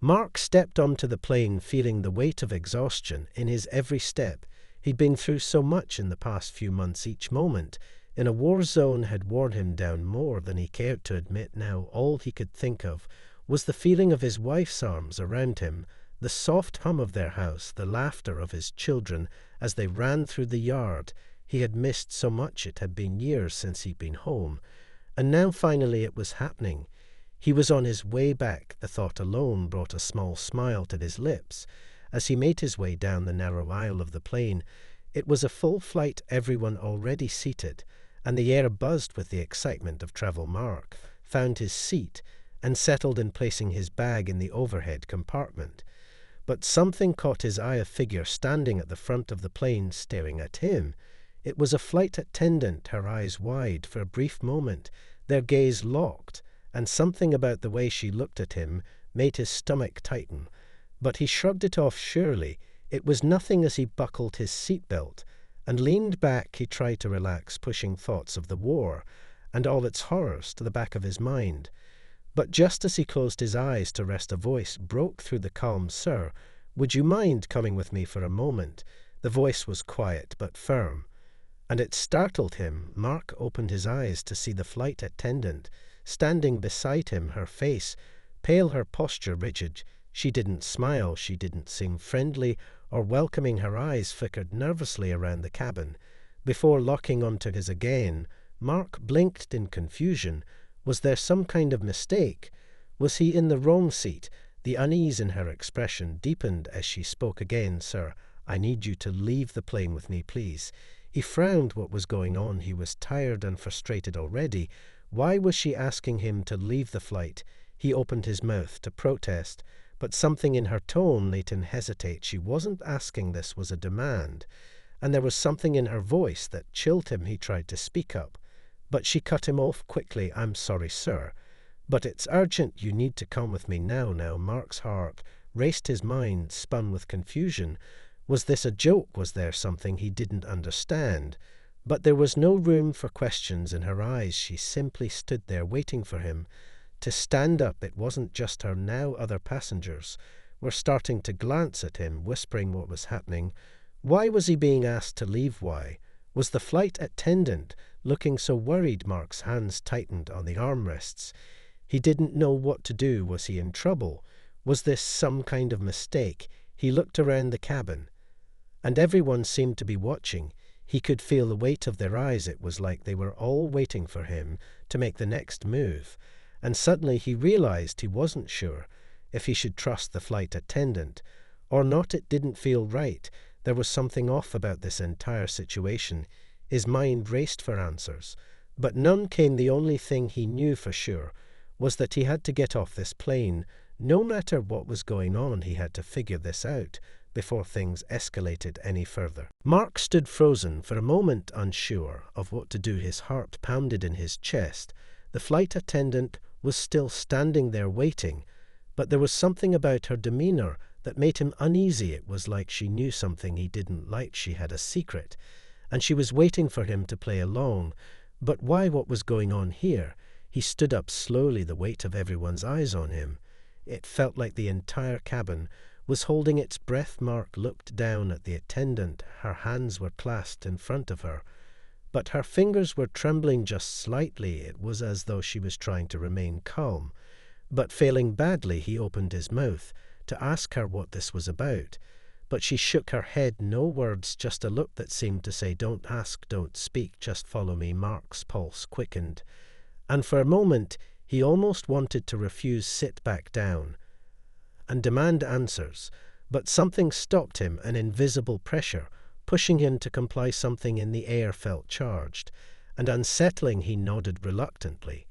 Mark stepped onto the plane feeling the weight of exhaustion in his every step. He'd been through so much in the past few months. Each moment in a war zone had worn him down more than he cared to admit. Now all he could think of was the feeling of his wife's arms around him, the soft hum of their house, the laughter of his children as they ran through the yard. He had missed so much. It had been years since he'd been home. And now finally it was happening. He was on his way back. The thought alone brought a small smile to his lips as he made his way down the narrow aisle of the plane. It was a full flight, everyone already seated, and the air buzzed with the excitement of travel. Mark found his seat and settled in, placing his bag in the overhead compartment. But something caught his eye, a figure standing at the front of the plane staring at him. It was a flight attendant, her eyes wide. For a brief moment their gaze locked, and something about the way she looked at him made his stomach tighten. But he shrugged it off surely. It was nothing. As he buckled his seatbelt and leaned back, he tried to relax, pushing thoughts of the war and all its horrors to the back of his mind. But just as he closed his eyes to rest, a voice broke through the calm. "Sir, would you mind coming with me for a moment?" The voice was quiet but firm, and it startled him. Mark opened his eyes to see the flight attendant standing beside him, her face pale, her posture rigid. She didn't smile, she didn't seem friendly or welcoming. Her eyes flickered nervously around the cabin before locking onto his again. Mark blinked in confusion. Was there some kind of mistake? Was he in the wrong seat? The unease in her expression deepened as she spoke again. "Sir, I need you to leave the plane with me, please." He frowned. What was going on? He was tired and frustrated already. Why was she asking him to leave the flight? He opened his mouth to protest, but something in her tone made him hesitate. She wasn't asking, this was a demand. And there was something in her voice that chilled him. He tried to speak up, but she cut him off quickly. "I'm sorry, sir, but it's urgent. You need to come with me now." Mark's heart raced, his mind spun with confusion. Was this a joke? Was there something he didn't understand? But there was no room for questions in her eyes. She simply stood there waiting for him to stand up. It wasn't just her now. Other passengers were starting to glance at him, whispering what was happening. Why was he being asked to leave? Why was the flight attendant looking so worried? Mark's hands tightened on the armrests. He didn't know what to do. Was he in trouble? Was this some kind of mistake? He looked around the cabin, and everyone seemed to be watching. He could feel the weight of their eyes. It was like they were all waiting for him to make the next move. And suddenly he realized he wasn't sure if he should trust the flight attendant or not. It didn't feel right. There was something off about this entire situation. His mind raced for answers, but none came. The only thing he knew for sure was that he had to get off this plane. No matter what was going on, he had to figure this out before things escalated any further. Mark stood frozen for a moment, unsure of what to do. His heart pounded in his chest. The flight attendant was still standing there waiting, but there was something about her demeanor that made him uneasy. It was like she knew something he didn't like. She had a secret, and she was waiting for him to play along. But why? What was going on here? He stood up slowly, the weight of everyone's eyes on him. It felt like the entire cabin was holding its breath. Mark looked down at the attendant. Her hands were clasped in front of her, but her fingers were trembling just slightly. It was as though she was trying to remain calm, but failing badly. He opened his mouth to ask her what this was about, but she shook her head. No words, just a look that seemed to say, "Don't ask, don't speak, just follow me." Mark's pulse quickened, and for a moment he almost wanted to refuse, sit back down, and demand answers. But something stopped him, an invisible pressure pushing him to comply. Something in the air felt charged and unsettling. He nodded reluctantly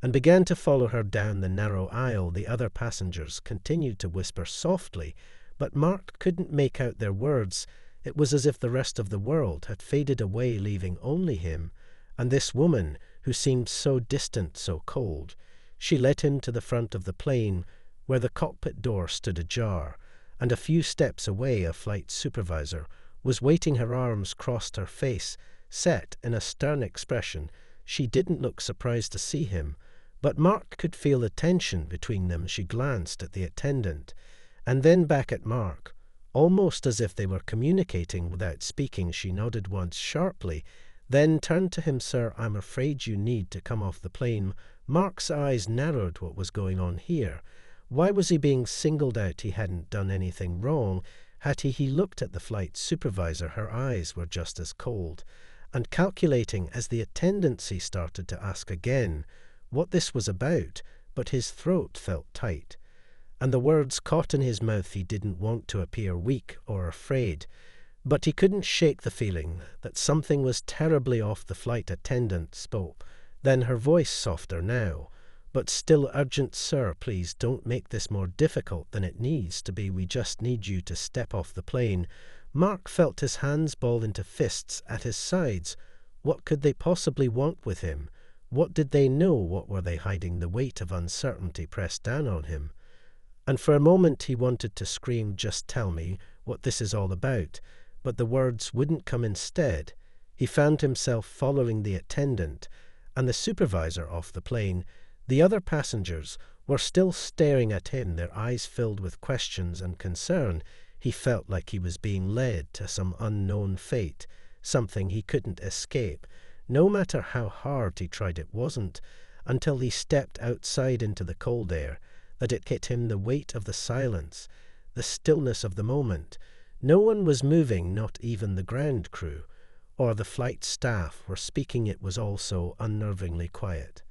and began to follow her down the narrow aisle. The other passengers continued to whisper softly, but Mark couldn't make out their words. It was as if the rest of the world had faded away, leaving only him and this woman who seemed so distant, so cold. She led him to the front of the plane, where the cockpit door stood ajar, and a few steps away a flight supervisor was waiting. Her arms crossed, her face set in a stern expression. She didn't look surprised to see him, But Mark could feel the tension between them. She glanced at the attendant, and then back at Mark. Almost as if they were communicating without speaking, she nodded once sharply, then turned to him. "Sir, I'm afraid you need to come off the plane." Mark's eyes narrowed. What was going on here? Why was he being singled out? He hadn't done anything wrong. Had he looked at the flight supervisor, her eyes were just as cold. And calculating as the attendant, he started to ask again what this was about, but his throat felt tight, and the words caught in his mouth. He didn't want to appear weak or afraid, but he couldn't shake the feeling that something was terribly off. The flight attendant spoke, then her voice softer now, but still urgent. "Sir, please don't make this more difficult than it needs to be. We just need you to step off the plane." Mark felt his hands ball into fists at his sides. What could they possibly want with him? What did they know? What were they hiding? The weight of uncertainty pressed down on him. And for a moment he wanted to scream, "Just tell me what this is all about." But the words wouldn't come. Instead, he found himself following the attendant and the supervisor off the plane. The other passengers were still staring at him, their eyes filled with questions and concern. He felt like he was being led to some unknown fate, something he couldn't escape. No matter how hard he tried, it wasn't until he stepped outside into the cold air that it hit him, the weight of the silence, the stillness of the moment. No one was moving, not even the ground crew or the flight staff were speaking. It was all so unnervingly quiet.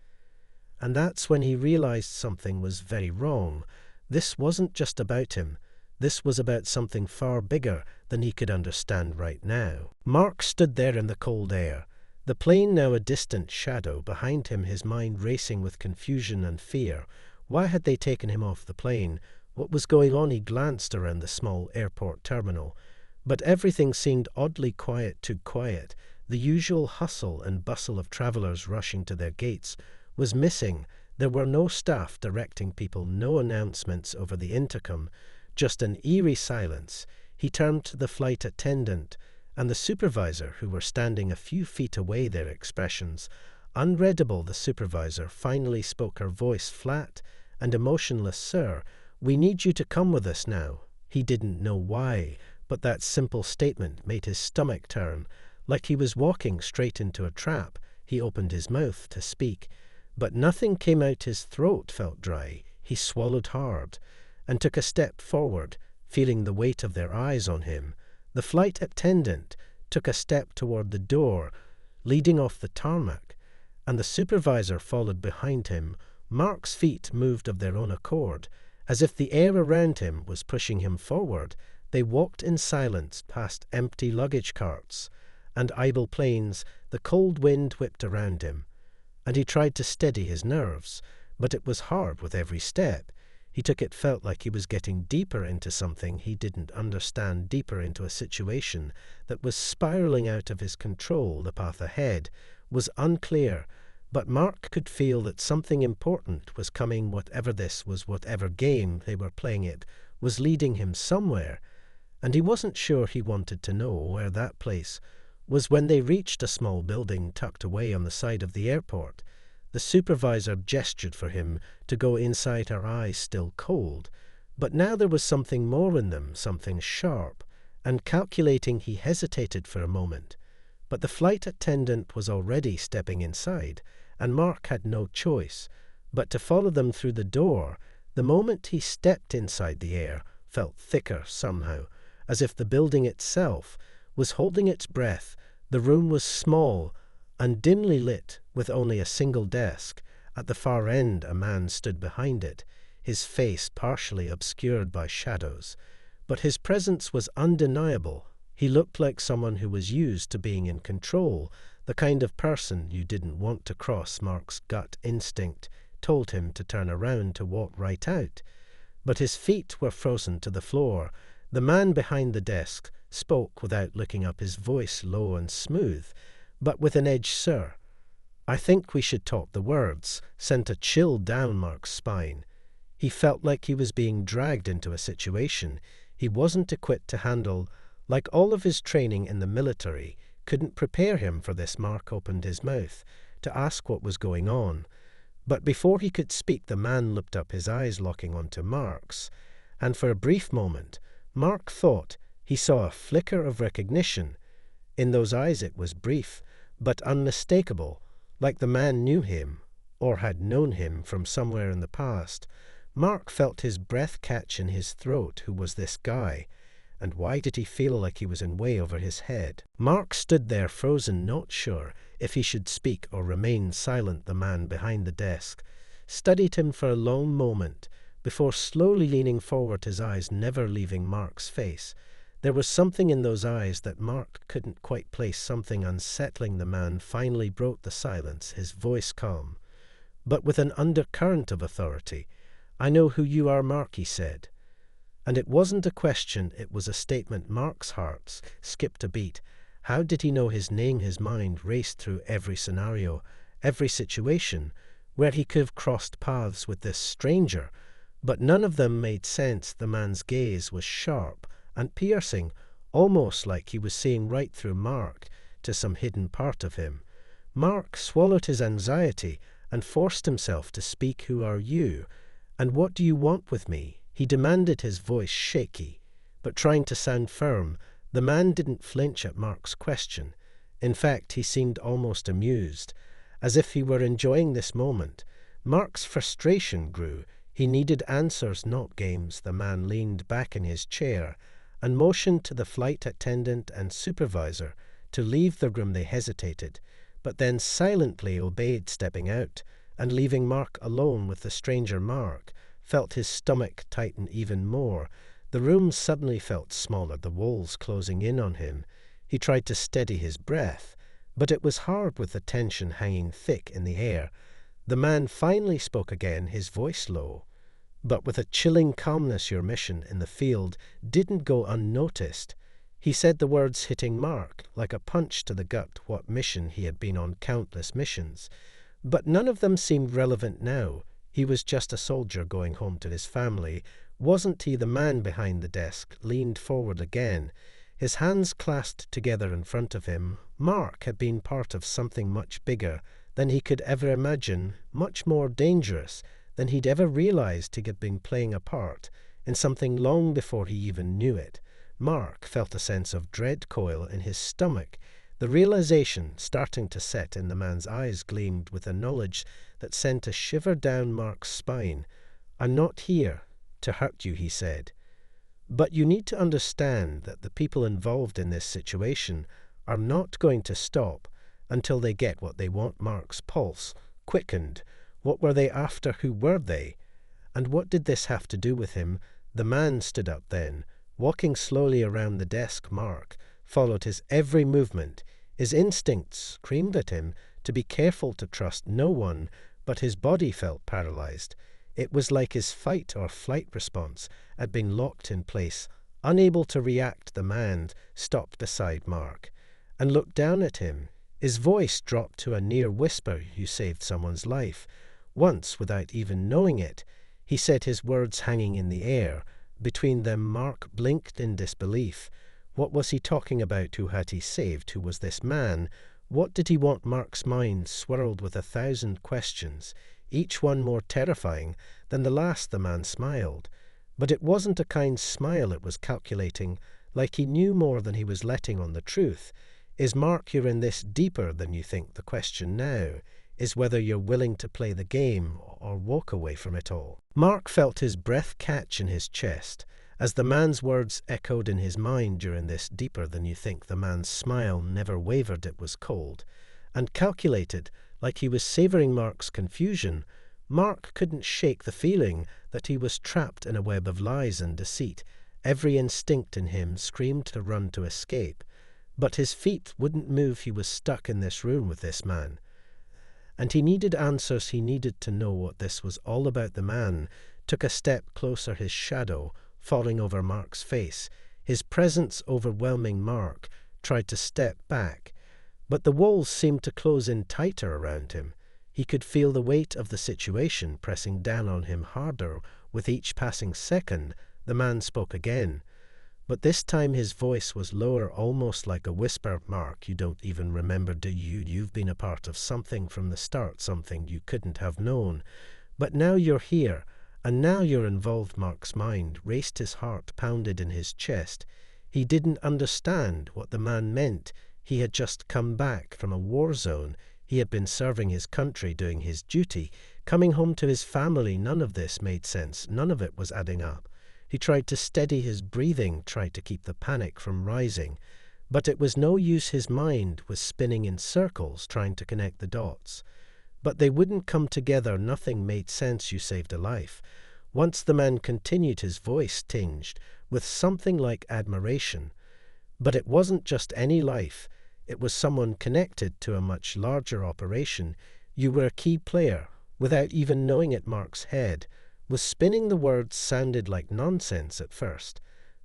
And that's when he realized something was very wrong. This wasn't just about him. This was about something far bigger than he could understand right now. Mark stood there in the cold air, the plane now a distant shadow behind him, his mind racing with confusion and fear. Why had they taken him off the plane? What was going on? He glanced around the small airport terminal, but everything seemed oddly quiet, too quiet. The usual hustle and bustle of travelers rushing to their gates was missing. There were no staff directing people, no announcements over the intercom, just an eerie silence. He turned to the flight attendant and the supervisor, who were standing a few feet away, their expressions unreadable. The supervisor finally spoke, her voice flat and emotionless. "Sir, we need you to come with us now." He didn't know why, but that simple statement made his stomach turn, like he was walking straight into a trap. He opened his mouth to speak, but nothing came out. His throat felt dry. He swallowed hard and took a step forward, feeling the weight of their eyes on him. The flight attendant took a step toward the door, leading off the tarmac, and the supervisor followed behind him. Mark's feet moved of their own accord, as if the air around him was pushing him forward. They walked in silence past empty luggage carts and idle planes. The cold wind whipped around him, and he tried to steady his nerves, but it was hard with every step he took. It felt like he was getting deeper into something he didn't understand, deeper into a situation that was spiraling out of his control. The path ahead was unclear, but Mark could feel that something important was coming. Whatever this was, whatever game they were playing, it was leading him somewhere, and he wasn't sure he wanted to know where that place was. When they reached a small building tucked away on the side of the airport, the supervisor gestured for him to go inside, her eyes still cold. But now there was something more in them, something sharp and calculating. He hesitated for a moment, but the flight attendant was already stepping inside, and Mark had no choice but to follow them through the door. The moment he stepped inside, the air felt thicker somehow, as if the building itself was holding its breath. The room was small and dimly lit, with only a single desk. At the far end, a man stood behind it, his face partially obscured by shadows, but his presence was undeniable. He looked like someone who was used to being in control, the kind of person you didn't want to cross. Mark's gut instinct told him to turn around, to walk right out, but his feet were frozen to the floor. The man behind the desk spoke without looking up, his voice low and smooth, but with an edge. "Sir, I think we should talk." The words sent a chill down Mark's spine. He felt like he was being dragged into a situation he wasn't equipped to handle, like all of his training in the military couldn't prepare him for this. Mark opened his mouth to ask what was going on, But before he could speak, the man looked up, his eyes locking onto Mark's, and for a brief moment, Mark thought he saw a flicker of recognition. In those eyes it was brief, but unmistakable, like the man knew him, or had known him from somewhere in the past. Mark felt his breath catch in his throat. Who was this guy? And why did he feel like he was in way over his head? Mark stood there frozen, not sure if he should speak or remain silent. The man behind the desk studied him for a long moment before slowly leaning forward, his eyes never leaving Mark's face. There was something in those eyes that Mark couldn't quite place, something unsettling. The man finally broke the silence, his voice calm, but with an undercurrent of authority. "I know who you are, Mark," he said. And it wasn't a question, it was a statement. Mark's heart skipped a beat. How did he know his name? His mind raced through every scenario, every situation where he could have crossed paths with this stranger, but none of them made sense. The man's gaze was sharp and piercing, almost like he was seeing right through Mark to some hidden part of him. Mark swallowed his anxiety and forced himself to speak. "Who are you? And what do you want with me?" he demanded, his voice shaky, but trying to sound firm. The man didn't flinch at Mark's question. In fact, he seemed almost amused, as if he were enjoying this moment. Mark's frustration grew. He needed answers, not games. The man leaned back in his chair and motioned to the flight attendant and supervisor to leave the room. They hesitated, but then silently obeyed, stepping out and leaving Mark alone with the stranger. Mark felt his stomach tighten even more. The room suddenly felt smaller, the walls closing in on him. He tried to steady his breath, but it was hard with the tension hanging thick in the air. The man finally spoke again, his voice low, but with a chilling calmness. "Your mission in the field didn't go unnoticed." He said the words hitting Mark like a punch to the gut. What mission? He had been on countless missions, but none of them seemed relevant now. He was just a soldier going home to his family, wasn't he? The man behind the desk leaned forward again, his hands clasped together in front of him. Mark had been part of something much bigger than he could ever imagine, much more dangerous than he'd ever realized. He had been playing a part in something long before he even knew it. Mark felt a sense of dread coil in his stomach, the realization starting to set in. The man's eyes gleamed with a knowledge that sent a shiver down Mark's spine. "I'm not here to hurt you," he said, "but you need to understand that the people involved in this situation are not going to stop until they get what they want." Mark's pulse quickened. What were they after? Who were they? And what did this have to do with him? The man stood up then, walking slowly around the desk. Mark followed his every movement. His instincts screamed at him to be careful, to trust no one, but his body felt paralyzed. It was like his fight or flight response had been locked in place, unable to react. The man stopped beside Mark and looked down at him. His voice dropped to a near whisper. "You saved someone's life." Once, without even knowing it, he said, his words hanging in the air. Between them, Mark blinked in disbelief. What was he talking about? Who had he saved? Who was this man? What did he want? Mark's mind swirled with 1,000 questions, each one more terrifying than the last. The man smiled, but it wasn't a kind smile. It was calculating, like he knew more than he was letting on the truth. "Is Mark, you're in this deeper than you think. The question now is whether you're willing to play the game or walk away from it all." Mark felt his breath catch in his chest as the man's words echoed in his mind. "You're in this deeper than you think." The man's smile never wavered. It was cold and calculated, like he was savoring Mark's confusion. Mark couldn't shake the feeling that he was trapped in a web of lies and deceit. Every instinct in him screamed to run, to escape, but his feet wouldn't move. He was stuck in this room with this man, and he needed answers. He needed to know what this was all about. The man took a step closer, his shadow falling over Mark's face. His presence overwhelming. Mark tried to step back, but the walls seemed to close in tighter around him. He could feel the weight of the situation pressing down on him harder with each passing second. The man spoke again. But this time his voice was lower, almost like a whisper. "Mark, you don't even remember, do you? You've been a part of something from the start, something you couldn't have known. But now you're here, and now you're involved." Mark's mind raced, his heart pounded in his chest. He didn't understand what the man meant. He had just come back from a war zone. He had been serving his country, doing his duty, coming home to his family. None of this made sense. None of it was adding up. He tried to steady his breathing, tried to keep the panic from rising. But it was no use. His mind was spinning in circles, trying to connect the dots. But they wouldn't come together. Nothing made sense. "You saved a life." Once the man continued, his voice tinged with something like admiration. But it wasn't just any life. It was someone connected to a much larger operation. "You were a key player." Without even knowing it, Mark's head was spinning. The words sounded like nonsense at first,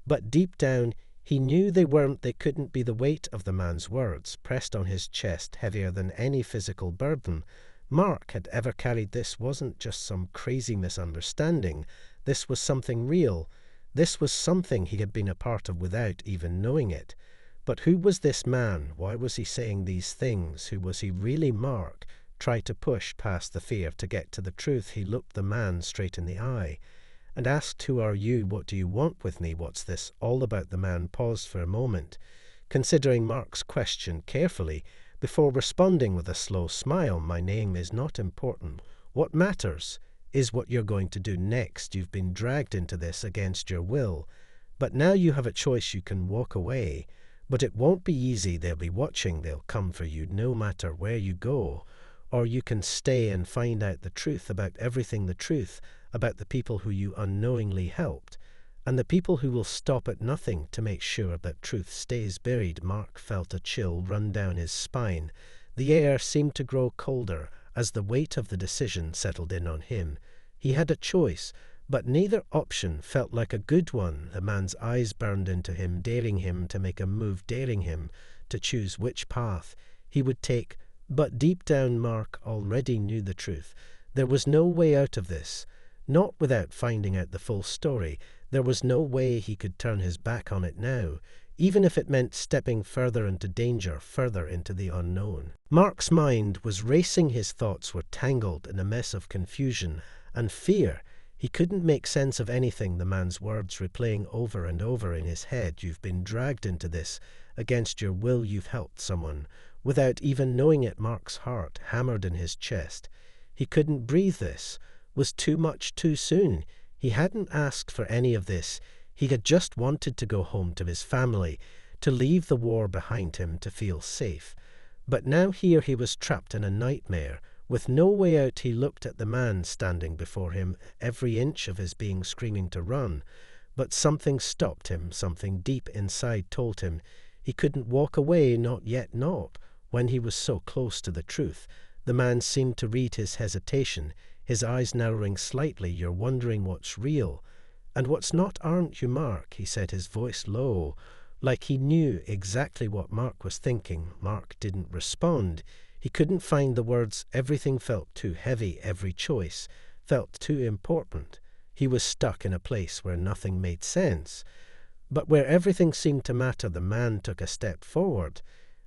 but deep down he knew they weren't. They couldn't be. The weight of the man's words pressed on his chest, heavier than any physical burden Mark had ever carried. This wasn't just some crazy misunderstanding. This was something real. This was something he had been a part of without even knowing it. But who was this man? Why was he saying these things? Who was he really? Mark tried to push past the fear to get to the truth. He looked the man straight in the eye and asked, "Who are you? What do you want with me? What's this all about?" The man paused for a moment, considering Mark's question carefully, before responding with a slow smile. "My name is not important. What matters is what you're going to do next. You've been dragged into this against your will, but now you have a choice. You can walk away, but it won't be easy. They'll be watching. They'll come for you no matter where you go. Or you can stay and find out the truth about everything, the truth about the people who you unknowingly helped, and the people who will stop at nothing to make sure that truth stays buried." Mark felt a chill run down his spine. The air seemed to grow colder as the weight of the decision settled in on him. He had a choice, but neither option felt like a good one. The man's eyes burned into him, daring him to make a move, daring him to choose which path he would take. But deep down, Mark already knew the truth. There was no way out of this, not without finding out the full story. There was no way he could turn his back on it now, even if it meant stepping further into danger, further into the unknown. Mark's mind was racing. His thoughts were tangled in a mess of confusion and fear. He couldn't make sense of anything. The man's words replaying over and over in his head. "You've been dragged into this against your will. You've helped someone without even knowing it." Mark's heart hammered in his chest. He couldn't breathe. This was too much too soon. He hadn't asked for any of this. He had just wanted to go home to his family, to leave the war behind him, to feel safe. But now here he was trapped in a nightmare, with no way out. He looked at the man standing before him, every inch of his being screaming to run. But something stopped him. Something deep inside told him he couldn't walk away, not yet, not when he was so close to the truth. The man seemed to read his hesitation, his eyes narrowing slightly. "You're wondering what's real and what's not, aren't you, Mark?" he said, his voice low, like he knew exactly what Mark was thinking. Mark didn't respond. He couldn't find the words. Everything felt too heavy. Every choice felt too important. He was stuck in a place where nothing made sense, but where everything seemed to matter. The man took a step forward,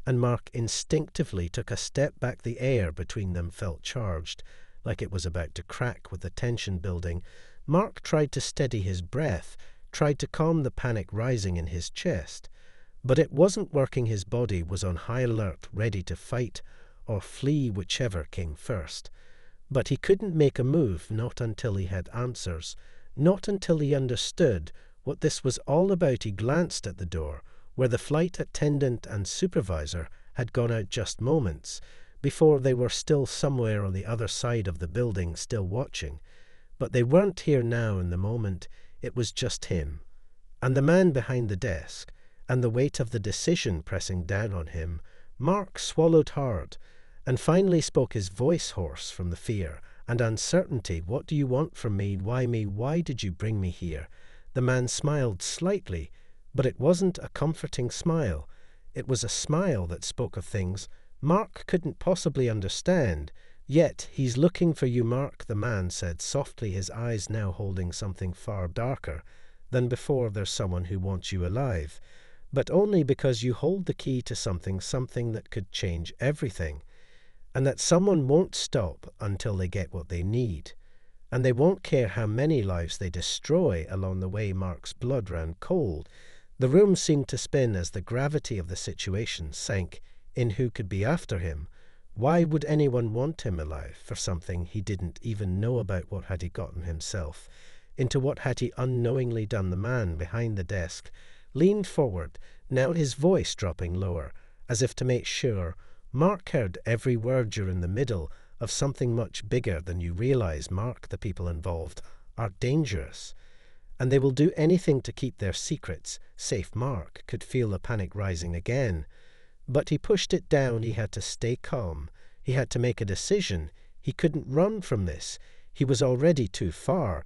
and Mark instinctively took a step back. The air between them felt charged, like it was about to crack with the tension building. Mark tried to steady his breath, tried to calm the panic rising in his chest, but it wasn't working. His body was on high alert, ready to fight or flee, whichever came first. But he couldn't make a move, not until he had answers, not until he understood what this was all about. He glanced at the door, where the flight attendant and supervisor had gone out just moments before. They were still somewhere on the other side of the building, still watching. But they weren't here now. In the moment, it was just him and the man behind the desk, and the weight of the decision pressing down on him. Mark swallowed hard and finally spoke, his voice hoarse from the fear and uncertainty. "What do you want from me? Why me? Why did you bring me here?" The man smiled slightly, but it wasn't a comforting smile. It was a smile that spoke of things Mark couldn't possibly understand. "Yet he's looking for you, Mark," the man said softly, his eyes now holding something far darker than before there's someone who wants you alive, but only because you hold the key to something that could change everything, and that someone won't stop until they get what they need, and they won't care how many lives they destroy along the way. Mark's blood ran cold. The room seemed to spin as the gravity of the situation sank in who could be after him. Why would anyone want him alive for something he didn't even know about? What had he gotten himself into? What had he unknowingly done? The man behind the desk leaned forward, now his voice dropping lower, as if to make sure Mark heard every word. You're in the middle of something much bigger than you realize, Mark. The people involved are dangerous, and they will do anything to keep their secrets safe. Mark could feel the panic rising again, but he pushed it down. He had to stay calm. He had to make a decision. He couldn't run from this. He was already too far.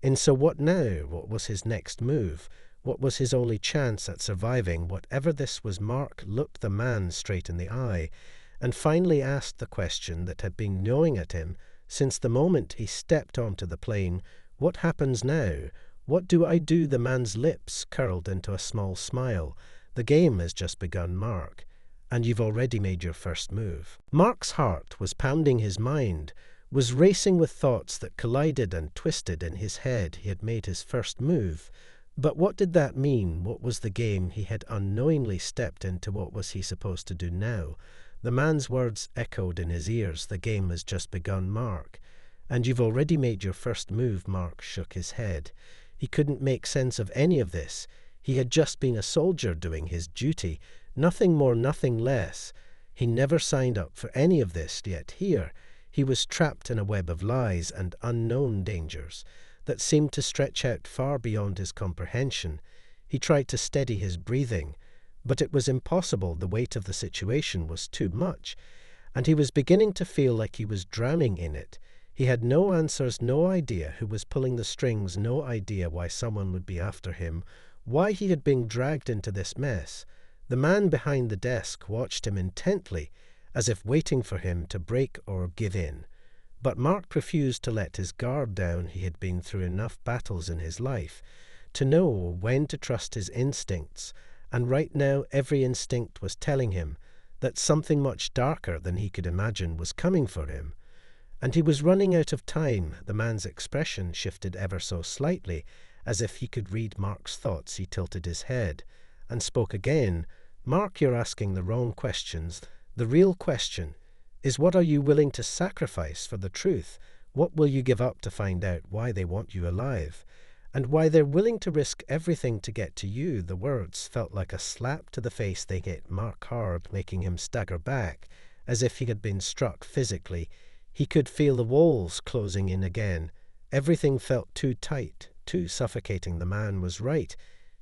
And so what now? What was his next move? What was his only chance at surviving? Whatever this was, Mark looked the man straight in the eye and finally asked the question that had been gnawing at him since the moment he stepped onto the plane. What happens now? What do I do? The man's lips curled into a small smile. The game has just begun, Mark, and you've already made your first move. Mark's heart was pounding. His mind was racing with thoughts that collided and twisted in his head. He had made his first move. But what did that mean? What was the game he had unknowingly stepped into? What was he supposed to do now? The man's words echoed in his ears. The game has just begun, Mark, and you've already made your first move. Mark shook his head. He couldn't make sense of any of this. He had just been a soldier doing his duty, nothing more, nothing less. He never signed up for any of this, yet here he was trapped in a web of lies and unknown dangers that seemed to stretch out far beyond his comprehension. He tried to steady his breathing, but it was impossible. The weight of the situation was too much, and he was beginning to feel like he was drowning in it. He had no answers, no idea who was pulling the strings, no idea why someone would be after him, why he had been dragged into this mess. The man behind the desk watched him intently, as if waiting for him to break or give in. But Mark refused to let his guard down. He had been through enough battles in his life to know when to trust his instincts, and right now every instinct was telling him that something much darker than he could imagine was coming for him. And he was running out of time. The man's expression shifted ever so slightly, as if he could read Mark's thoughts. He tilted his head and spoke again. Mark, you're asking the wrong questions. The real question is, what are you willing to sacrifice for the truth? What will you give up to find out why they want you alive, and why they're willing to risk everything to get to you? The words felt like a slap to the face. They hit Mark hard, making him stagger back, as if he had been struck physically. He could feel the walls closing in again. Everything felt too tight, too suffocating. The man was right.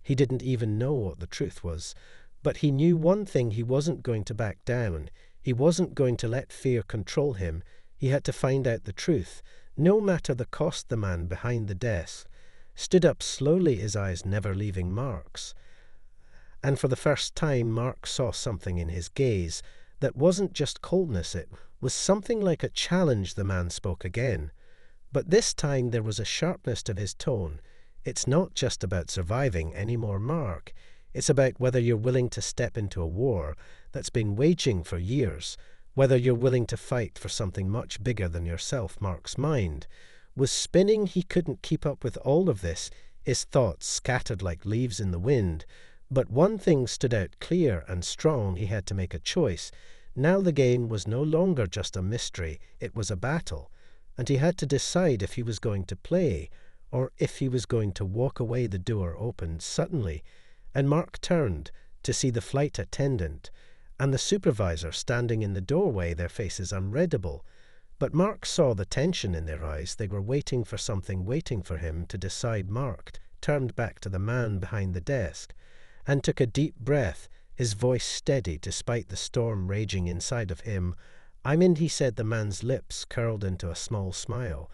He didn't even know what the truth was. But he knew one thing: he wasn't going to back down. He wasn't going to let fear control him. He had to find out the truth, no matter the cost. The man behind the desk stood up slowly, his eyes never leaving Mark's. And for the first time, Mark saw something in his gaze that wasn't just coldness. It was something like a challenge. The man spoke again, but this time there was a sharpness to his tone. It's not just about surviving anymore, Mark. It's about whether you're willing to step into a war that's been waging for years, whether you're willing to fight for something much bigger than yourself. Mark's mind was spinning. He couldn't keep up with all of this. His thoughts scattered like leaves in the wind. But one thing stood out clear and strong. He had to make a choice. Now the game was no longer just a mystery. It was a battle, and he had to decide if he was going to play or if he was going to walk away. The door opened suddenly, and Mark turned to see the flight attendant and the supervisor standing in the doorway, their faces unreadable. But Mark saw the tension in their eyes. They were waiting for something, waiting for him to decide. Mark turned back to the man behind the desk and took a deep breath, his voice steady despite the storm raging inside of him. "I'm in," he said. The man's lips curled into a small smile,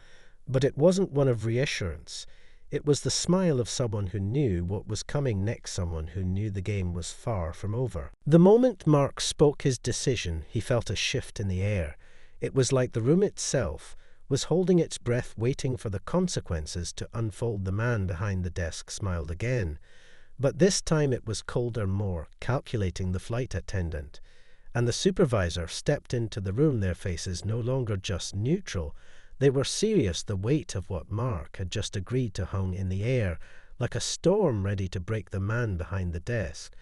but it wasn't one of reassurance. It was the smile of someone who knew what was coming next, someone who knew the game was far from over. The moment Mark spoke his decision, he felt a shift in the air. It was like the room itself was holding its breath, waiting for the consequences to unfold. The man behind the desk smiled again, but this time it was colder, more calculating. The flight attendant and the supervisor stepped into the room, their faces no longer just neutral. They were serious. The weight of what Mark had just agreed to hung in the air, like a storm ready to break. The man behind the desk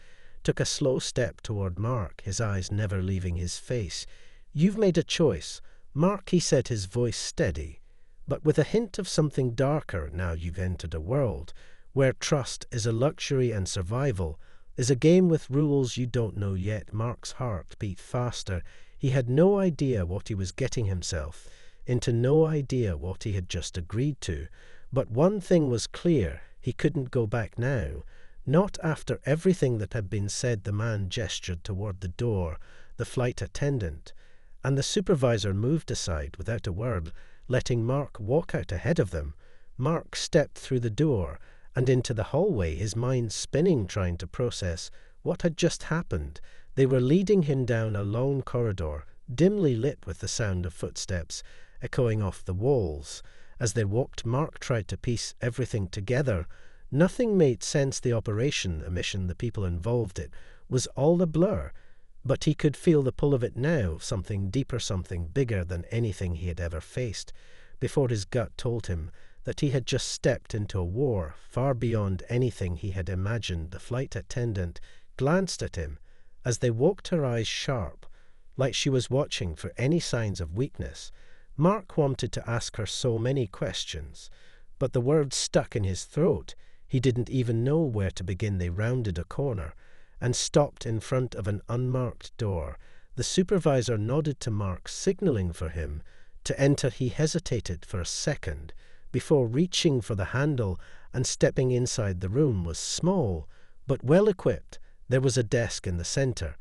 took a slow step toward Mark, his eyes never leaving his face. "You've made a choice, Mark," he said, his voice steady, but with a hint of something darker. "Now you've entered a world where trust is a luxury and survival is a game with rules you don't know yet." Mark's heart beat faster. He had no idea what he was getting himself into, no idea what he had just agreed to. But one thing was clear: he couldn't go back now. Not after everything that had been said. The man gestured toward the door. The flight attendant and the supervisor moved aside without a word, letting Mark walk out ahead of them. Mark stepped through the door and into the hallway, his mind spinning, trying to process what had just happened. They were leading him down a long corridor, dimly lit with the sound of footsteps echoing off the walls. As they walked, Mark tried to piece everything together. Nothing made sense. The operation, the mission, the people involved, it was all a blur. But he could feel the pull of it now, something deeper, something bigger than anything he had ever faced before. His gut told him that he had just stepped into a war far beyond anything he had imagined. The flight attendant glanced at him as they walked, her eyes sharp, like she was watching for any signs of weakness. Mark wanted to ask her so many questions, but the words stuck in his throat. He didn't even know where to begin. They rounded a corner and stopped in front of an unmarked door. The supervisor nodded to Mark, signaling for him to enter. He hesitated for a second before reaching for the handle and stepping inside. The room was small, but well equipped. There was a desk in the center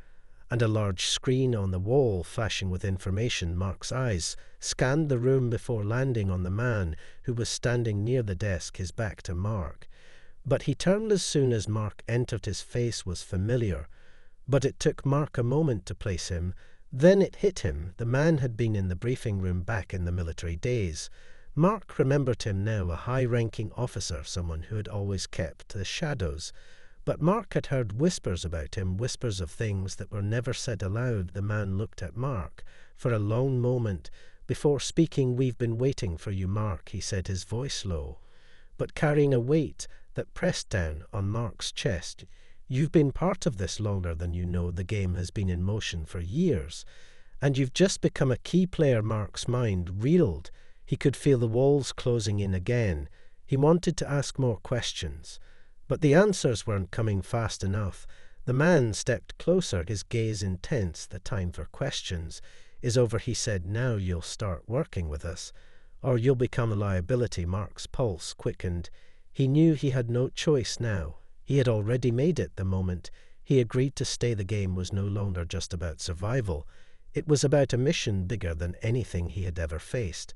and a large screen on the wall flashing with information. Mark's eyes scanned the room before landing on the man who was standing near the desk, his back to Mark. But he turned as soon as Mark entered. His face was familiar, but it took Mark a moment to place him. Then it hit him. The man had been in the briefing room back in the military days. Mark remembered him now, a high-ranking officer, someone who had always kept the shadows. But Mark had heard whispers about him, whispers of things that were never said aloud. The man looked at Mark for a long moment before speaking. "We've been waiting for you, Mark," he said, his voice low, but carrying a weight that pressed down on Mark's chest. "You've been part of this longer than you know. The game has been in motion for years, and you've just become a key player." Mark's mind reeled. He could feel the walls closing in again. He wanted to ask more questions, but the answers weren't coming fast enough. The man stepped closer, his gaze intense. "The time for questions is over," he said. "Now you'll start working with us, or you'll become a liability." Mark's pulse quickened. He knew he had no choice now. He had already made it the moment he agreed to stay. The game was no longer just about survival. It was about a mission bigger than anything he had ever faced.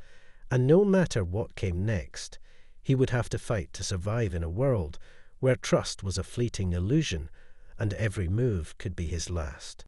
And no matter what came next, he would have to fight to survive in a world where trust was a fleeting illusion and every move could be his last.